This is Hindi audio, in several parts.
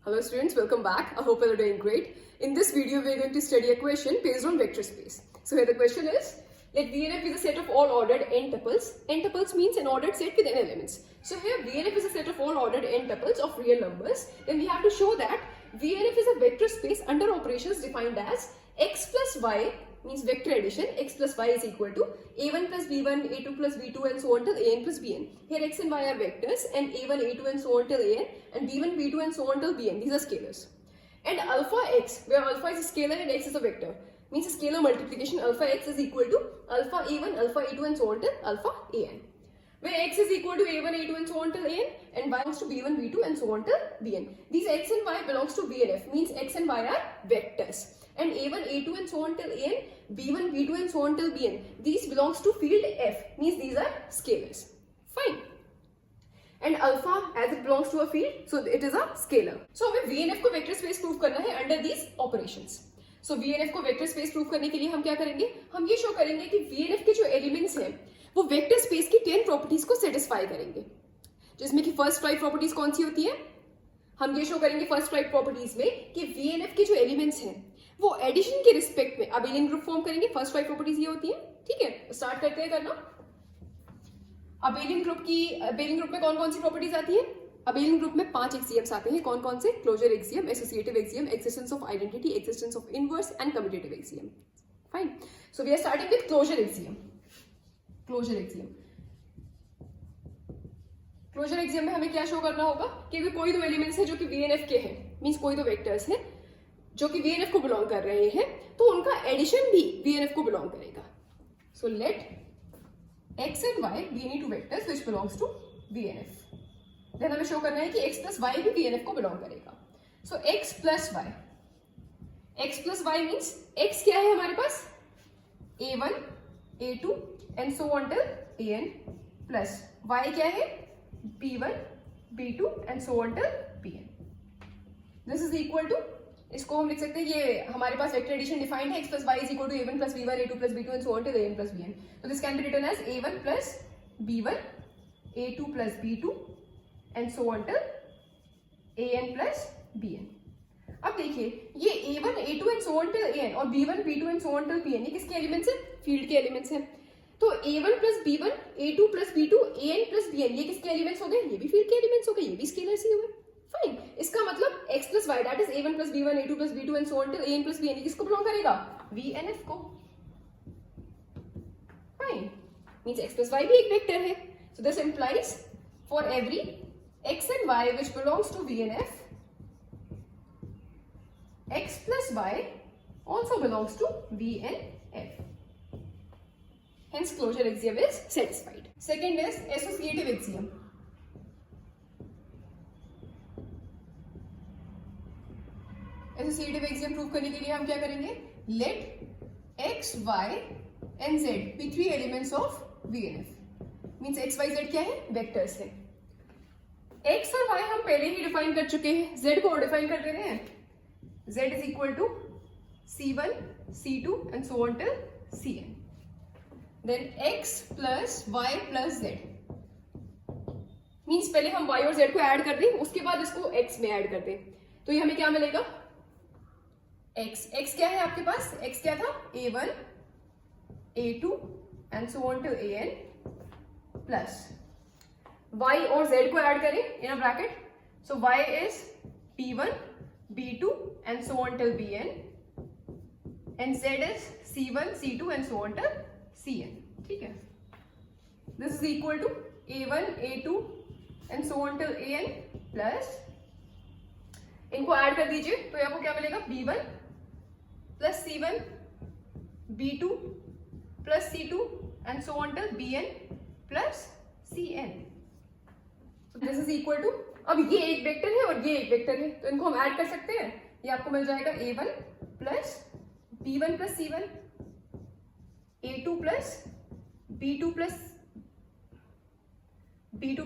Hello students, welcome back. I hope you're doing great. In this video, we're going to study a question based on vector space. So here the question is, let VNF is a set of all ordered n tuples. N tuples means an ordered set with n elements. So here VNF is a set of all ordered n tuples of real numbers. Then we have to show that VNF is a vector space under operations defined as x plus y, means vector addition, x plus y is equal to a1 plus b1, a2 plus b2 and so on till an plus bn. Here x and y are vectors and a1, a2 and so on till an, and b1, b2 and so on till bn. These are scalars. And alpha x, where alpha is a scalar and x is a vector, means a scalar multiplication alpha x is equal to alpha a1, alpha a2 and so on till alpha an. Where x is equal to a1, a2 and so on till an, and y belongs to b1, b2 and so on till bn. These x and y belongs to VNF, means x and y are vectors. And a1, a2 and so on till an, b1, b2 and so on till bn, these belongs to field f, means these are scalars. Fine. And alpha, as it belongs to a field, so it is a scalar. So हमें VNF को वेक्टर स्पेस प्रूव करना है under these operations. So VNF को वेक्टर स्पेस प्रूव करने के लिए हम क्या करेंगे, हम ये शो करेंगे कि VNF के जो एलिमेंट्स हैं वो वेक्टर स्पेस की 10 प्रॉपर्टीज को सेटिस्फाई करेंगे, जिसमें कि फर्स्ट 5 प्रॉपर्टीज कौन सी होती है. हम ये शो करेंगे फर्स्ट 5 प्रॉपर्टीज में कि VNF के जो एलिमेंट्स हैं वो एडिशन के रिस्पेक्ट में अबेलियन ग्रुप फॉर्म करेंगे. फर्स्ट 5 प्रॉपर्टीज ये होती है. ठीक है, स्टार्ट करते हैं करना. अबेलियन ग्रुप में कौन कौन सी प्रॉपर्टीज आती है. अबेलियन ग्रुप में 5 एक्सियम्स आते हैं. कौन कौन से? Closure axiom, associative axiom, existence of identity, existence of inverse and commutative axiom. Fine. So we are starting with closure axiom. Closure axiom में हमें क्या शो करना होगा कि कोई दो एलिमेंट्स है जो कि VNF के हैं, मींस कोई दो वेक्टर्स हैं जो कि VNF को बिलोंग कर रहे हैं, तो उनका एडिशन भी VNF को बिलोंग करेगा. So let x and y be any two vectors which belongs to VNF. Then हमें शो करना है कि x plus y भी VNF को बिलोंग करेगा. So x plus y means x क्या है हमारे पास, a1, a2 and so on till an, plus y क्या है, b1, b2 and so on till bn. This is equal to, इसको हम लिख सकते हैं, ये हमारे पास वेक्टर एडिशन डिफाइंड है, x plus y is equal to a1 plus b1, a2 plus b2 and so on till an plus bn. So this can be written as a1 plus b1, a2 plus b2 and so on till an plus bn. अब देखिए ये a1, a2 and so on till an और b1, b2 and so on till bn, ये किसके एलिमेंट्स हैं, फील्ड के एलिमेंट्स हैं. तो a1 plus b1, a2 plus b2, an plus bn, ये किसके एलिमेंट्स हो गए, ये भी फील्ड के एलिमेंट्स हो गए, ये भी स्केलर्स ही हो गए. फाइन. इसका मतलब x plus y, that is a1 plus b1, a2 plus b2 and so on till an plus bn, ये किसको बिलोंग करेगा, VNF को. Fine. Means x plus y भी एक वेक्टर है. So this implies for every x and y which belongs to VNF, x plus y also belongs to VNF. Hence closure axiom is satisfied. Second is associative axiom. Associative axiom prove करने के लिए हम क्या करेंगे, लेट x, y and z be 3 elements of VNF. Means x, y, z क्या है, वेक्टर्स है. x और y हम पहले ही डिफाइन कर चुके हैं, z को और डिफाइन कर दे रहे हैं. z is equal to c1, c2 and so on till cn. Then x plus y plus z means पहले हम y और z को ऐड कर दें, उसके बाद इसको x में ऐड कर दें, तो ये हमें क्या मिलेगा, x क्या है आपके पास, x क्या था, a1, a2 and so on till an, plus y और z को ऐड करें in a bracket, so y is b1, b2 and so on till bn and z is c1, c2 and so on till cn. ठीक है. This is equal to a1, a2 and so on till an plus, इनको ऐड कर दीजिए तो आपको क्या मिलेगा, b1 plus c1, b2 plus c2 and so on till bn plus cn. So this is equal to, अब ये एक वेक्टर है और ये एक वेक्टर है, तो इनको हम ऐड कर सकते हैं. ये आपको मिल जाएगा a1 plus b1 plus c1, a2 plus b2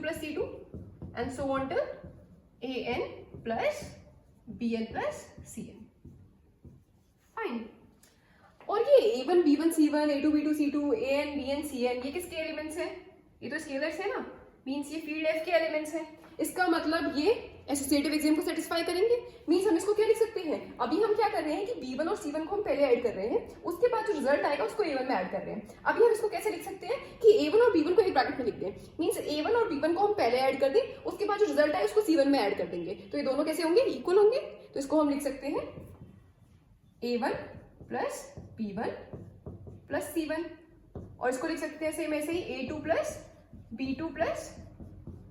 plus c2 and so on till an plus bn plus cn. Fine. और ये a1, b1, c1, a2, b2, c2, an, bn, cn, ये किसके एलिमेंट्स हैं, ये तो स्केलर्स है ना, मींस ये फील्ड f के एलिमेंट्स हैं. इसका मतलब ये एसोसिएटिव एक्सियम को सेटिस्फाई करेंगे। मींस हम इसको क्या लिख सकते हैं, अभी हम क्या कर रहे हैं कि B1 और C1 को हम पहले ऐड कर रहे हैं, उसके बाद जो रिजल्ट आएगा उसको A1 में ऐड कर रहे हैं। अभी हम इसको कैसे लिख सकते हैं कि A1 और B1 को एक ब्रैकेट में लिख दें, मींस A1 और B1 को हम पहले ऐड कर दें, उसके बाद जो रिजल्ट आए उसको C1 में ऐड कर देंगे, तो ये दोनों कैसे होंगे, इक्वल होंगे। तो इसको हम लिख सकते हैं A1 plus B1 plus C1, और इसको लिख सकते हैं सेम ऐसे ही A2 plus B2 plus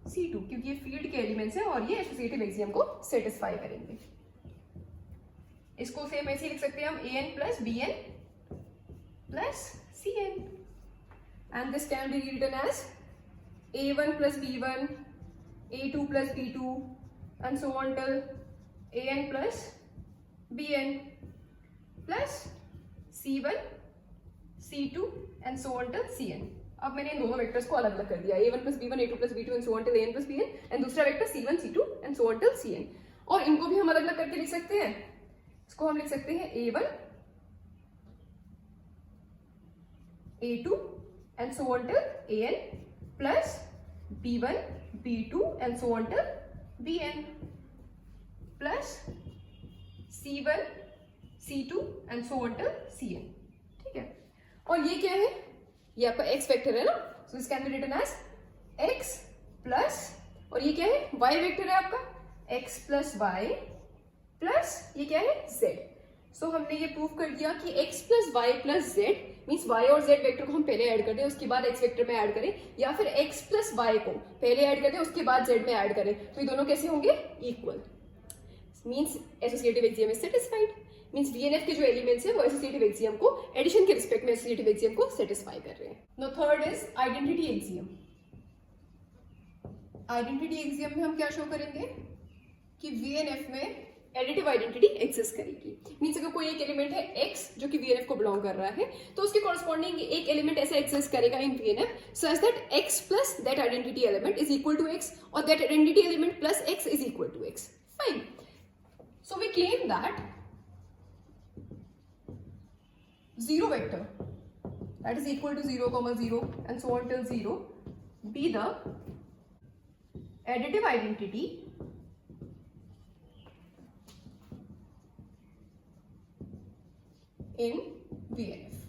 C2, क्योंकि ये फील्ड के एलिमेंट्स हैं और ये एसोसिएटिव एक्सियम को सेटिस्फाई करेंगे। इसको सेम ऐसे ही लिख सकते हैं हम AN plus BN plus CN, and this can be written as A1 plus B1, A2 plus B2 and so on till AN plus BN plus C1 C2 and so on till CN। अब मैंने इन दोनों वेक्टर्स को अलग अलग कर दिया, A1 plus B1, A2 plus B2 and so on till AN plus BN, and दूसरा vector C1 C2 and so on till CN, और इनको भी हम अलग अलग करके लिख सकते हैं। इसको हम लिख सकते हैं A1 A2 and so on till AN plus B1 B2 and so on till BN plus C1 C2 and so on till CN। ठीक है, और ये क्या है, ये आपका x वेक्टर है ना, so this can be written as x plus, और ये क्या है, y वेक्टर है आपका, x प्लस y प्लस ये क्या है z। सो हमने ये प्रूव कर दिया कि x plus y plus z means y और z वेक्टर को हम पहले ऐड कर दें, उसके बाद x वेक्टर में ऐड करें, या फिर x प्लस y को पहले ऐड कर दें उसके बाद z में ऐड करें, तो ये दोनों कैसे होंगे, equal. Means associative axiom is satisfied, means VNF के जो एलिमेंट्स हैं वो एसोसिएटिव एक्सियम को एडिशन के रिस्पेक्ट में एसोसिएटिव एक्सियम को सेटिस्फाई कर रहे हैं। Now third is identity axiom. Identity axiom में हम क्या शो करेंगे कि VNF में एडिटिव आइडेंटिटी एग्जिस्ट करेगी। मींस अगर कोई एक एलिमेंट है X जो कि VNF को बिलोंग कर रहा है, तो उसके कॉरस्पॉन्डिंग एक एलिमेंट ऐसा एग्जिस्ट करेगा in VNF such that X plus that identity element is equal to X, और that identity element plus X is equal to X। Fine, so we claim that zero vector that is equal to 0, 0 and so on till 0 be the additive identity in VNF।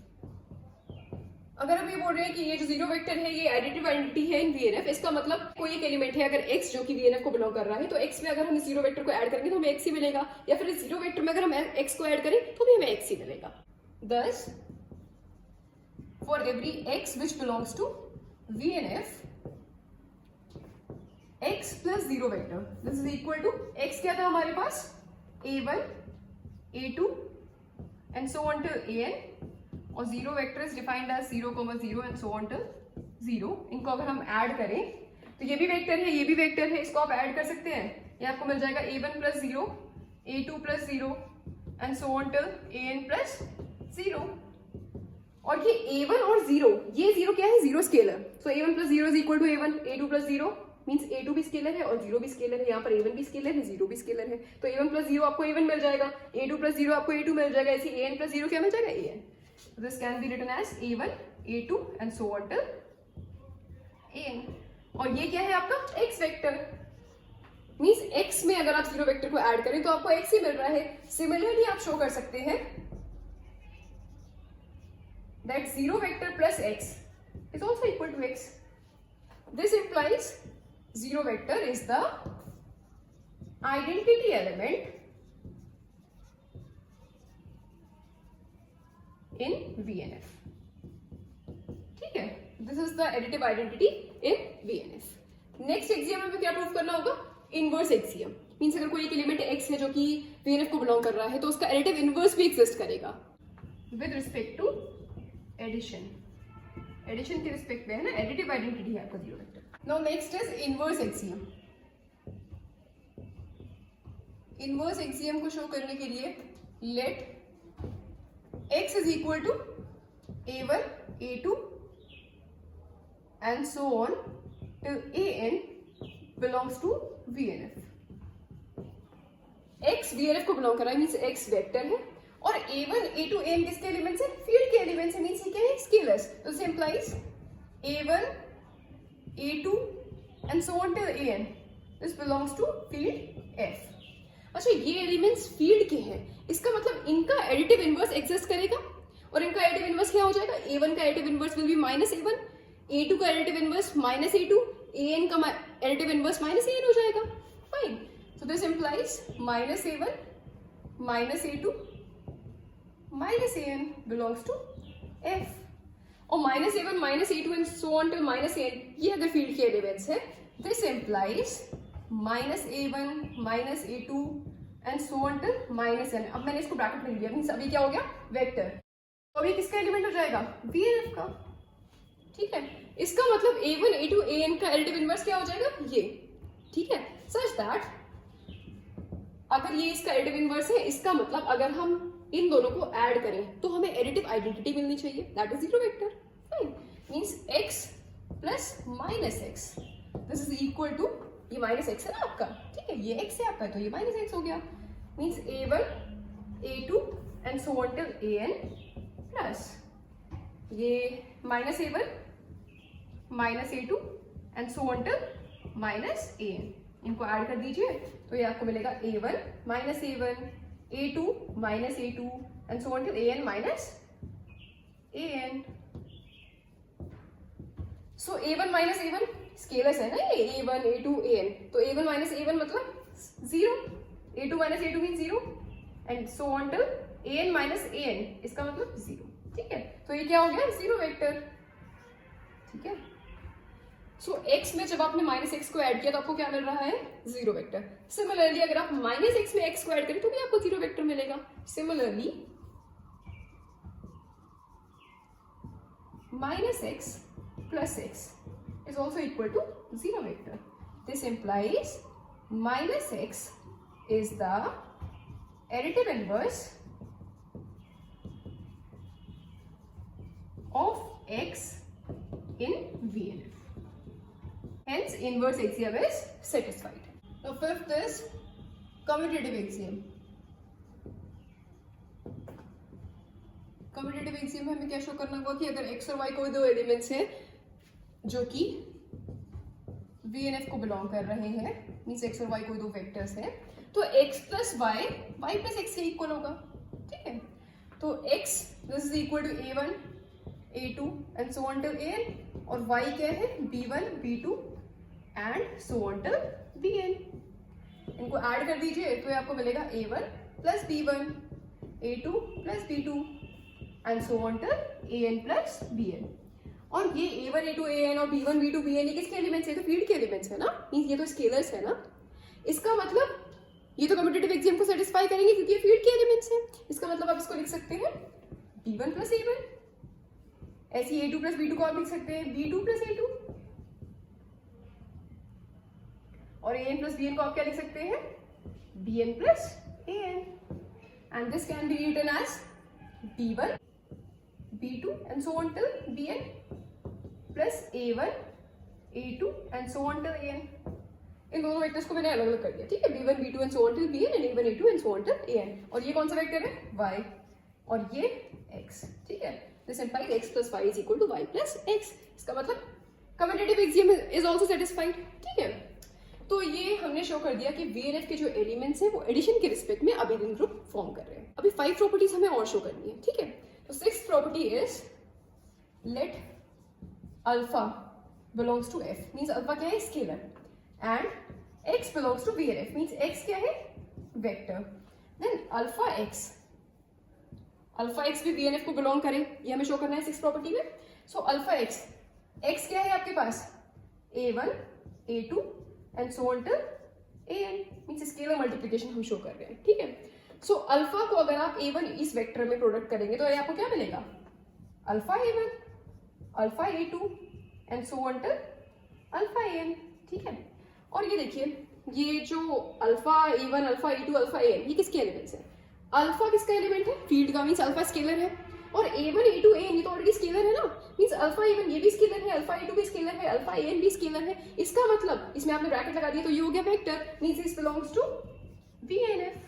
अगर हम ये बोल रहे हैं कि ये जो जीरो वेक्टर है ये एडिटिव आइडेंटिटी है इन VNF, इसका मतलब कोई एक एलिमेंट है अगर x जो कि VNF को बिलोंग कर रहा है, तो x में अगर हम इस जीरो वेक्टर को ऐड करेंगे तो हमें x ही मिलेगा, या फिर इस जीरो वेक्टर में अगर हम x को ऐड करें तो भी हमें x ही मिलेगा। Thus, for every x which belongs to VNF, x plus zero vector, this is equal to x क्या था हमारे पास, A1, A2 and so on till AN, और zero vector is defined as 0, 0 and so on till 0। इनको अगर हम ऐड करें तो ये भी वेक्टर है, ये भी वेक्टर है, इसको आप ऐड कर सकते हैं, ये आपको मिल जाएगा A1 plus 0, A2 plus 0 and so on till AN plus 0। और ये A1 और 0, ये 0 क्या है, 0 scalar, so A1 plus 0 is equal to A1, A2 plus 0 means A2 भी स्केलर है और 0 भी स्केलर है, यहाँ पर A1 भी स्केलर है, 0 भी स्केलर है, तो A1 प्लस 0 आपको A1 मिल जाएगा, A2 प्लस 0 आपको A2 मिल जाएगा, ऐसे AN प्लस 0 क्या मिल जाएगा, AN। This can be written as A1, A2 and so on till AN। और ये क्या है आपका x वेक्टर, मींस x में अगर आप जीरो वेक्टर को ऐड करें तो आपको x ही मिल रहा है। सिमिलरली आप शो कर सकते हैं that zero vector plus x is also equal to x. This implies zero vector is the identity element in VNF. ठीक है, this is the additive identity in VNF. Next axiom में क्या प्रूव करना होगा, इनवर्स एक्सियम। मीन्स अगर कोई एक एलिमेंट x है जो कि VNF को बिलोंग कर रहा है तो उसका एडिटिव इनवर्स भी एग्जिस्ट करेगा with respect to addition. Addition के रिस्पेक्ट में है ना, एडिटिव आइडेंटिटी है आपका zero vector. Now next is inverse axiom. Inverse axiom को शो करने के लिए let x is equal to A1, A2 and so on till AN belongs to VNF। x VNF को बिलोंग कर रहा है, मींस x वेक्टर है, और A1, A2, AN किसके एलिमेंट्स है, फील्ड के एलिमेंट्स है, मींस ये क्या है, स्केलर्स। तो this implies A1, A2 and so on till AN this belongs to field F. अच्छा, ये एलिमेंट्स फील्ड के हैं, इसका मतलब इनका एडिटिव इनवर्स एग्जिस्ट करेगा, और इनका एडिटिव इनवर्स क्या हो जाएगा, a1 का additive inverse will be -a1, a2 का एडिटिव इनवर्स -a2, an का एडिटिव इनवर्स -an हो जाएगा। Fine, so this implies -a1 -a2 -an belongs to f, और -a1 -a2 and so on till -an ये अगर फील्ड के एलिमेंट्स है, this implies -a1 -a2 and so on till -n। अब मैंने इसको ब्रैकेट में लिया, मींस अभी क्या हो गया, वेक्टर। तो अभी किसका एलिमेंट हो जाएगा, VNF का। ठीक है, इसका मतलब a1 a2 an का एडिटिव इनवर्स क्या हो जाएगा, ये। ठीक है, सच दैट अगर ये इसका एडिटिव इनवर्स है, इसका मतलब अगर हम इन दोनों को ऐड करें तो हमें एडिटिव आइडेंटिटी मिलनी चाहिए, that is zero vector. Fine, means x plus -x, this is equal to, ये -x है ना आपका, ठीक है, ये x है आपका, तो ये -x हो गया, means a1 a2 and so on till an plus ये -a1 -a2 and so on till -an, इनको ऐड कर दीजिए तो ये आपको मिलेगा a1 -a1 a2 -a2 and so on till an -an। So a1 -a1 scalars है ना, ये a1 a2 an, तो a1 -a1 मतलब 0, a2 -a2 mean 0 and so on till an -an, इसका मतलब 0। ठीक है, तो ये क्या हो गया, जीरो वेक्टर। ठीक है, सो x में जब आपने -x को ऐड किया तो आपको क्या मिल रहा है, जीरो वेक्टर। सिमिलरली अगर आप -x में x को ऐड करें तो भी आपको जीरो वेक्टर मिलेगा। Similarly -x plus x is also equal to zero vector. This implies -x is the additive inverse of x in VNF. Hence, inverse axiom is satisfied. Now, fifth is commutative axiom. Commutative axiom में हमें क्या शो करना होगा कि अगर x और y कोई दो एलिमेंट्स हैं जो कि VNF को बिलोंग कर रहे हैं, मीन्स x और y कोई दो वेक्टर्स हैं, तो x plus y plus x के इक्वल होगा। ठीक है, तो x this is equal to a1 a2 and so on till an, और y क्या है, b1 b2 and so on till bn। इनको ऐड कर दीजिए तो ये आपको मिलेगा a1 plus b1 a2 plus b2 and so on till an plus bn। और ये a1 a2 an और b1 b2 bn ये किसके एलिमेंट्स है, तो फील्ड के एलिमेंट्स है ना, मींस ये तो स्केलर्स है ना। इसका मतलब ये तो कम्यूटेटिव एक्सियम को सेटिस्फाई करेंगे क्योंकि ये फील्ड के एलिमेंट्स हैं। इसका मतलब आप इसको लिख सकते हैं b1 प्लस a1, ऐसी a2 प्लस b2 को आप लिख सकते हैं b2 प्लस a2, और an प्लस bn को आप क्या लिख सकते हैं, bn plus an, and this can be written as b1 b2 and so on till bn plus a1 a2 and so on till an। इन दोनों वेक्टर्स को मैंने अलग अलग कर दिया। ठीक है, b1 b2 and so on till bn and a1 a2 and so on till an। और ये कौन सा वेक्टर है, y, और ये x। ठीक है, this implies x plus y is equal to y plus x। इसका मतलब commutative axiom is also satisfied. ठीक है, तो ये हमने शो कर दिया कि VNF के जो एलिमेंट्स हैं वो एडिशन के रिस्पेक्ट में अबेलियन ग्रुप फॉर्म कर रहे हैं। अभी 5 प्रॉपर्टीज हमें और शो करनी है। ठीक है, तो 6th property is let alpha belongs to f, means alpha क्या है, scalar, and x belongs to VNF, means x क्या है, वेक्टर। देन अल्फा x भी VNF को बिलोंग करे, ये हमें शो करना है 6th प्रॉपर्टी में। सो अल्फा x क्या है आपके पास, a1 a2 and so on till an, means scalar multiplication हम शो कर रहे हैं। ठीक है, सो अल्फा को अगर आप a1 इस वेक्टर में प्रोडक्ट करेंगे तो ये आपको क्या मिलेगा, alpha a1 alpha a2 and so on till alpha an। ठीक है, और ये देखिए ये जो alpha a1 alpha a2 alpha an ये किसके एलिमेंट्स हैं, अल्फा किसका एलिमेंट है, फील्ड का, मींस अल्फा स्केलर है, और a1 a2 an ये तो ऑलरेडी स्केलर है ना, मींस अल्फा a1 ये भी स्केलर है, अल्फा a2 भी स्केलर है, अल्फा an भी स्केलर है। इसका मतलब इसमें आपने ब्रैकेट लगा दिया तो ये हो गया vector, means this belongs to VNF।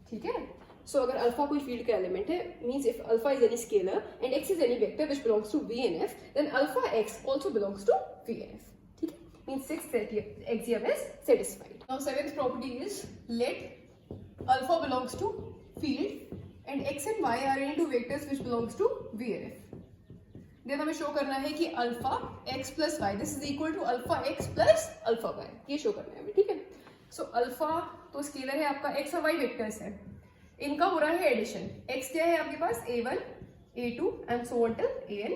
ठीक है, सो अगर अल्फा कोई फील्ड का एलिमेंट है, means if alpha is any scalar and x is any vector which belongs to VNF, then alpha x also belongs to VNF। ठीक है, means sixth axiom is satisfied. Now seventh property is let alpha belongs to field and x and y are any two vectors which belongs to VNF. Then हमें शो करना है कि alpha x plus y this is equal to alpha x plus alpha y, ये शो करना है हमें, ठीक है. सो अल्फा तो स्केलर है आपका, x और y वेक्टर्स है, इनका हो रहा है एडिशन. x क्या है आपके पास a1 a2 and so on till an,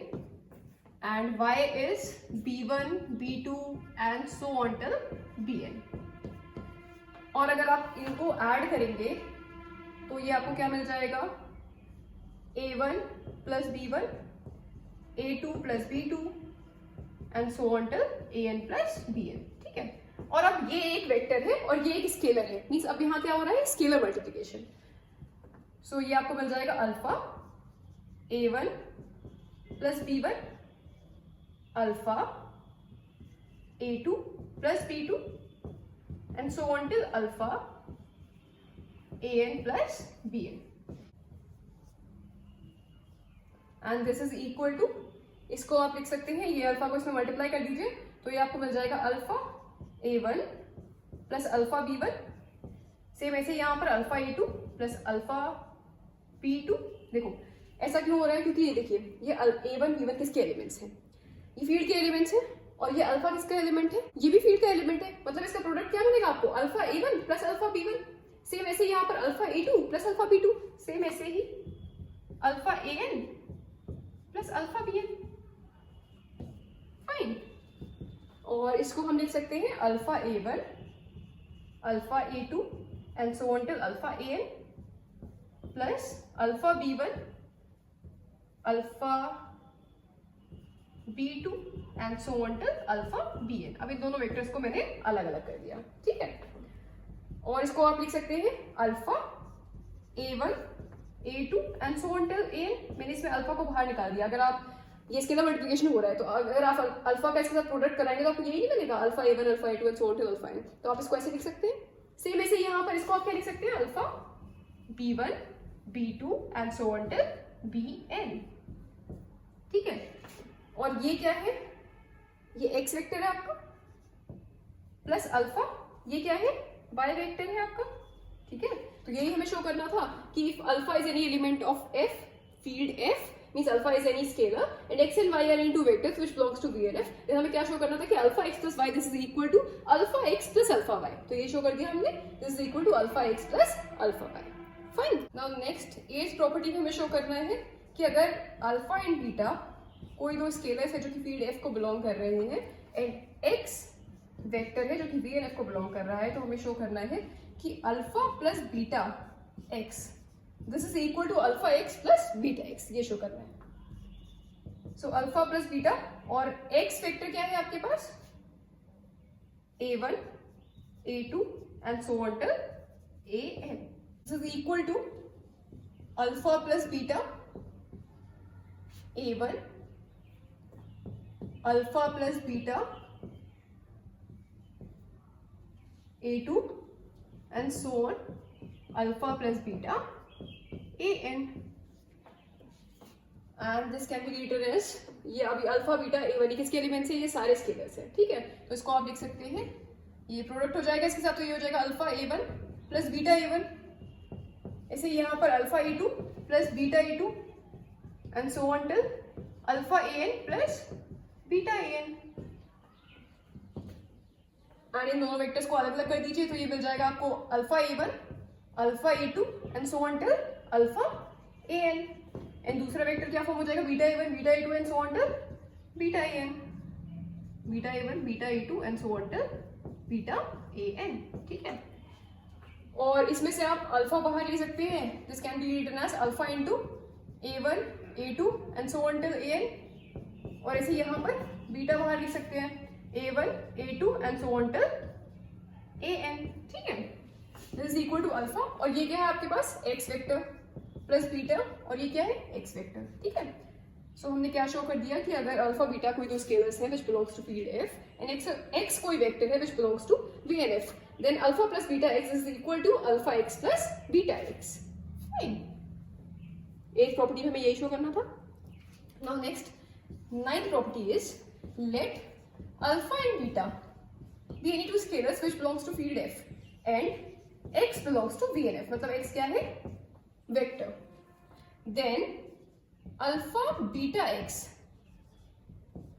and y is b1 b2 and so on till bn. और अगर आप इनको ऐड करेंगे तो ये आपको क्या मिल जाएगा, a1 plus b1 a2 plus b2 and so on till an plus bn, ठीक है. और अब ये एक वेक्टर है और ये एक स्केलर है, मींस अब यहाँ क्या हो रहा है, स्केलर मल्टीप्लिकेशन. सो ये आपको मिल जाएगा alpha a1 plus b1 alpha a2 plus b2 and so on till alpha an plus bn. And this is equal to, इसको आप लिख सकते हैं, ये अल्फा को इसमें मल्टीप्लाई कर दीजिए तो ये आपको मिल जाएगा alpha a1 plus alpha b1, same ऐसे यहाँ पर alpha a2 plus alpha b2. देखो ऐसा क्यों हो रहा है, क्योंकि ये देखिए ये a1 b1 किसके एलिमेंट्स हैं, ये फील्ड के एलिमेंट्स हैं, और ये अल्फा किसका एलिमेंट है, ये भी फील्ड का एलिमेंट है. मतलब इसका प्रोडक्ट क्या मिलेगा आपको, alpha a1 plus alpha b1. Same ऐसे यहाँ पर alpha a2 plus alpha b2, same ऐसे ही alpha an plus alpha bn. Fine. और इसको हम लिख सकते हैं alpha a1 alpha a2 and so on till alpha an plus alpha b1 alpha b2 and so on till alpha bn. अब इन दोनों वेक्टर्स को मैंने अलग अलग कर दिया, ठीक है. और इसको आप लिख सकते हैं alpha a1 a2 and so on till an. मैंने इसमें अल्फा को बाहर निकाल दिया. अगर आप ये स्केलर मल्टीप्लिकेशन हो रहा है तो अगर आप अल्फा का इसके साथ प्रोडक्ट कराएंगे तो आपको यही नहीं मिलेगा, alpha a1 alpha a2 and so on till alpha n. तो आप इसको ऐसे लिख सकते हैं. सेम ऐसे यहाँ पर इसको आप क्या लिख सकते हैं, alpha b1 b2 and so on till bn, ठीक है. और ये क्या है, ये x वेक्टर है आपका प्लस अल्फा, ये क्या है, y वेक्टर है आपका, ठीक है. तो यही हमें शो करना था कि if alpha is any element of f, field f means alpha is any scalar and x and y are any two vectors which belongs to VNF. then हमें क्या शो करना था कि alpha x plus y this is equal to alpha x plus alpha y. तो ये शो कर दिया हमने, this is equal to alpha x plus alpha y. Fine. Now next eighth property हमें शो करना है कि अगर alpha and beta कोई दो स्केलर्स है जो कि फील्ड f को बिलोंग कर रहे हैं एंड x वेक्टर है जो कि VNF को बिलोंग कर रहा है, तो हमें शो करना है कि alpha plus beta x this is equal to alpha x plus beta x, ये शो करना है. सो अल्फा प्लस बीटा और x वेक्टर क्या है आपके पास, a1 a2 and so on till an. This is equal to alpha plus beta a1 alpha plus beta a2 and so on alpha plus beta an. And this can be written as, ये अभी अल्फा बीटा a1 किसके एलिमेंट्स है, ये सारे स्केलर्स हैं, ठीक है. तो इसको आप लिख सकते हैं, ये प्रोडक्ट हो जाएगा इसके साथ, तो ये हो जाएगा alpha a1 plus beta a1, ऐसे यहाँ पर alpha a2 plus beta a2 and so on till alpha an plus beta an. And in दोनों वेक्टर्स को अलग अलग कर दीजिए तो ये मिल जाएगा आपको alpha a1 alpha a2 and so on till alpha an. And दूसरा वेक्टर क्या फॉर्म हो जाएगा, beta a1 beta a2 and so on till beta an, beta a1 beta a2 and so on till beta an, ठीक है. और इसमें से आप अल्फा बाहर ले सकते हैं, this can be written as alpha into a1 a2 and so on till an. और ऐसे यहाँ पर बीटा बाहर लिख सकते हैं, a1 a2 and so on till an, ठीक है. This is equal to alpha, और ये क्या है आपके पास, x वेक्टर प्लस बीटा, और ये क्या है, x वेक्टर, ठीक है. सो हमने क्या शो कर दिया कि अगर अल्फा बीटा कोई दो स्केलर्स हैं which belongs to field f and x कोई वेक्टर है which belongs to VNF, then alpha plus beta x is equal to alpha x plus beta x. Fine. एक प्रॉपर्टी हमें यही शो करना था. Now next ninth property is let alpha and beta the any two scalars which belongs to field F and x belongs to VNF, मतलब x क्या है vector, then alpha beta x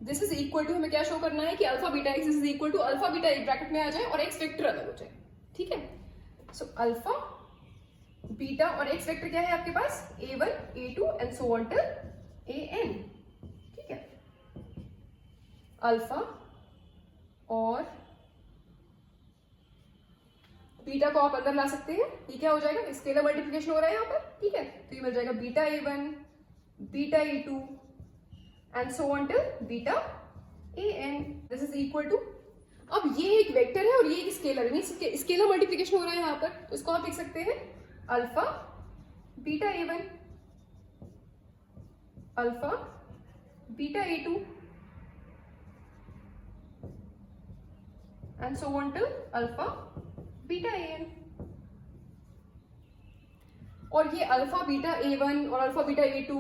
this is equal to, हमें क्या शो करना है कि alpha beta x is equal to alpha beta एक ब्रैकेट में आ जाए और x वेक्टर अलग हो जाए, ठीक है। सो अल्फा बीटा और x वेक्टर क्या है आपके पास, a1 a2 and so on till an, ठीक है। अल्फा और बीटा को आप अंदर ला सकते हैं, ये क्या हो जाएगा, स्केलर मल्टीप्लिकेशन हो रहा है यहाँ पर, ठीक है। तो ये मिल जाएगा beta a1 beta a2 and so on till beta an, this is equal to, अब ये एक वेक्टर है और ये एक स्केलर है, मींस स्केलर मल्टीप्लिकेशन हो रहा है यहाँ पर, तो इसको आप लिख सकते हैं alpha beta a1 alpha beta a2 and so on till alpha beta an। और ये अल्फा बीटा a1 और alpha beta a2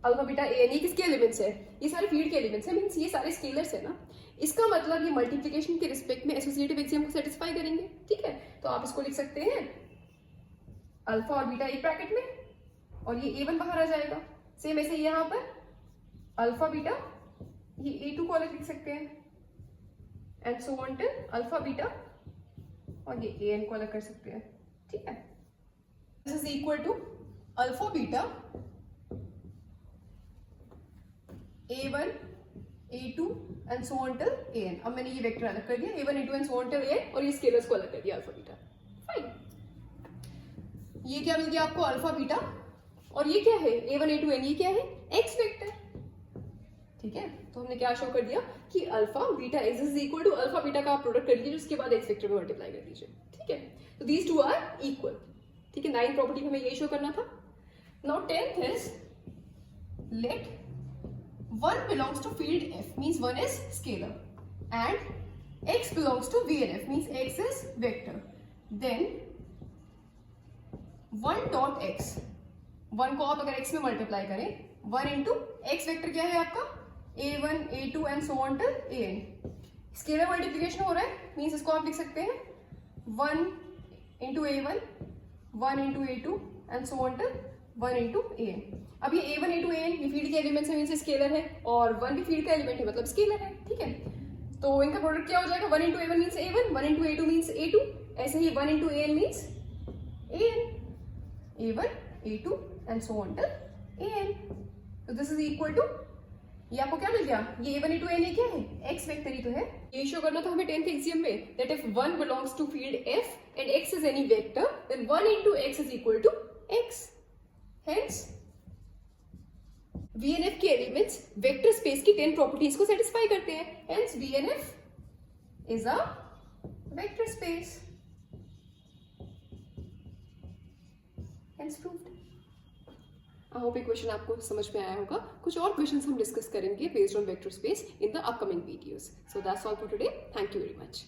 alpha beta an ये किसके एलिमेंट्स है, ये सारे फील्ड के एलिमेंट्स है, मींस ये सारे स्केलर्स है ना। इसका मतलब ये मल्टीप्लिकेशन के रिस्पेक्ट में एसोसिएटिव एक्सियम को सेटिस्फाई करेंगे, ठीक है। तो आप इसको लिख सकते हैं अल्फा और बीटा एक ब्रैकेट में और ये a1 बाहर आ जाएगा, सेम ऐसे यहाँ पर अल्फा बीटा ये a2 को अलग लिख सकते हैं and so on till alpha beta और ये an को अलग कर सकते हैं, ठीक है। This is equal to alpha beta a1 a2 and so on till an। अब मैंने ये वेक्टर अलग कर दिया a1 a2 and so on till an और ये स्केलर्स को अलग कर दिया अल्फा बीटा, फाइन। ये क्या मिल गया आपको अल्फा बीटा और ये क्या है a1 a2 n, ये क्या है x वेक्टर, ठीक है। तो हमने क्या शो कर दिया कि alpha beta x is equal to alpha beta का आप प्रोडक्ट कर दीजिए, उसके बाद x वेक्टर में मल्टीप्लाई कर दीजिए, ठीक है। तो दीज टू आर इक्वल, ठीक है। 9th प्रॉपर्टी में हमें यही शो करना था। Now 10th is let one belongs to field F, means one is scalar, and x belongs to VNF, means x is vector. Then 1 dot x, 1 को आप अगर x में मल्टीप्लाई करें, 1 इंटू x वेक्टर क्या है आपका a1 a2 and so on till an। Scalar multiplication हो रहा है, मीन्स इसको आप लिख सकते हैं 1 into a1 1 into a2 and so on till 1 into an। अब ये a1 a2 an ये फील्ड के एलिमेंट्स है, मींस स्केलर है, और 1 भी फील्ड का एलिमेंट है मतलब स्केलर है, ठीक है। तो इनका प्रोडक्ट क्या हो जाएगा, 1 into a1 means a1 1 into a2 means a2, ऐसे ही 1 into an means an, a1 a2 and so on till an। तो दिस इज इक्वल टू, ये आपको क्या मिल गया, ये a1 a2 an ये क्या है x वेक्टर ही तो है। ये शो करना था हमें 10th एक्सियम में, that if 1 belongs to field f and x is any vector then 1 into x is equal to x। Hence, VNF के एलिमेंट्स वेक्टर स्पेस की 10 प्रॉपर्टीज को सेटिस्फाई करते हैं। Hence, VNF is a vector space. Hence proved. I hope ये क्वेश्चन आपको समझ में आया होगा। कुछ और क्वेश्चंस हम डिस्कस करेंगे based on vector space in the upcoming videos. So that's all for today. Thank you very much.